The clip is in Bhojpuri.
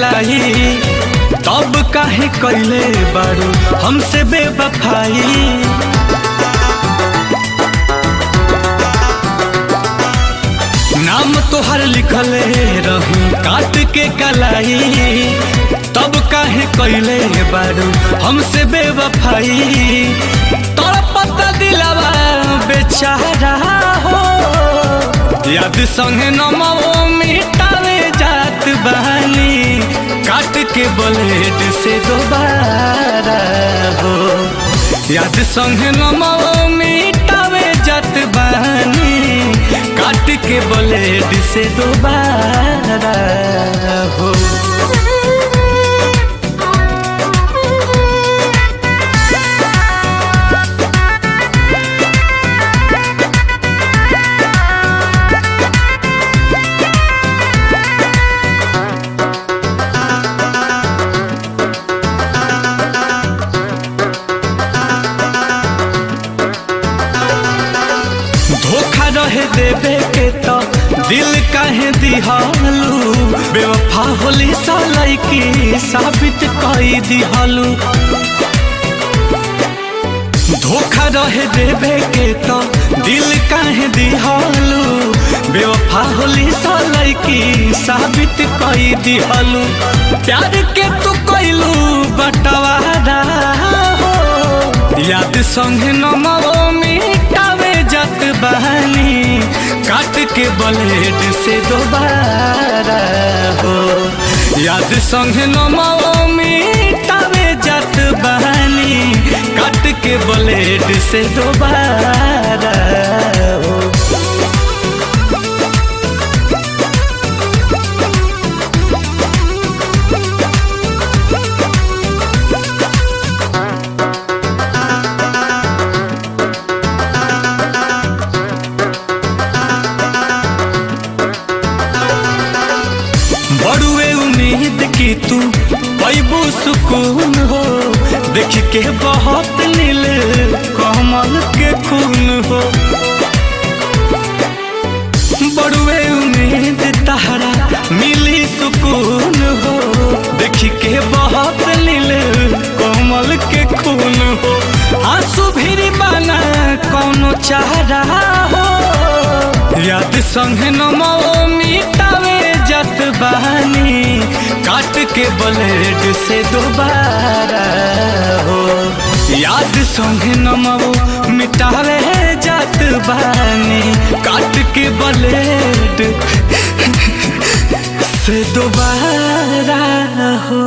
कलाई, तब काहे कैले बारू हमसे बेवफाई। नाम तोहर लिखले रहूं काट के कलाई, तब काहे कैले बारू हमसे बेवफाई। तड़पता दिलवा बेचारा हो, याद संगे नमो मिटावे जात बहानी, काट के ब्लेड से दोबारा हो। याद संगे नमो मिटावे जात बहानी, काट के ब्लेड से दोबारा हो। धोखा रहे देवे के तो दिल काहे दिहालू, बेवफा होली सालाई की साबित कई दिहालू। धोखा रहे देवे के तो दिल काहे दिहालू, बेवफा होली सालाई की साबित कई दिहालू। प्यार के तू कैलू बटवारा हो, याद संगे नमो मिटावे जात बहानी, काट के ब्लेड से दोबारा हो। याद संगे नमो मिटावे जात बहानी, काट के ब्लेड से दोबारा हो। बड़ुए उम्मीद की तू पैबू सुकून हो, देख के बहुत नील कमल के खून हो। बड़ुए उम्मीद तहरा मिली सुकून हो, देख के बहुत नील कमल के खून हो। आंसू भी बना कौनो चारा हो, याद संगे नमो मिटावे जात बहानी, काट के ब्लेड से दोबारा हो। याद संगे नमो मिटावे जात बहानी, काट के ब्लेड से दोबारा हो।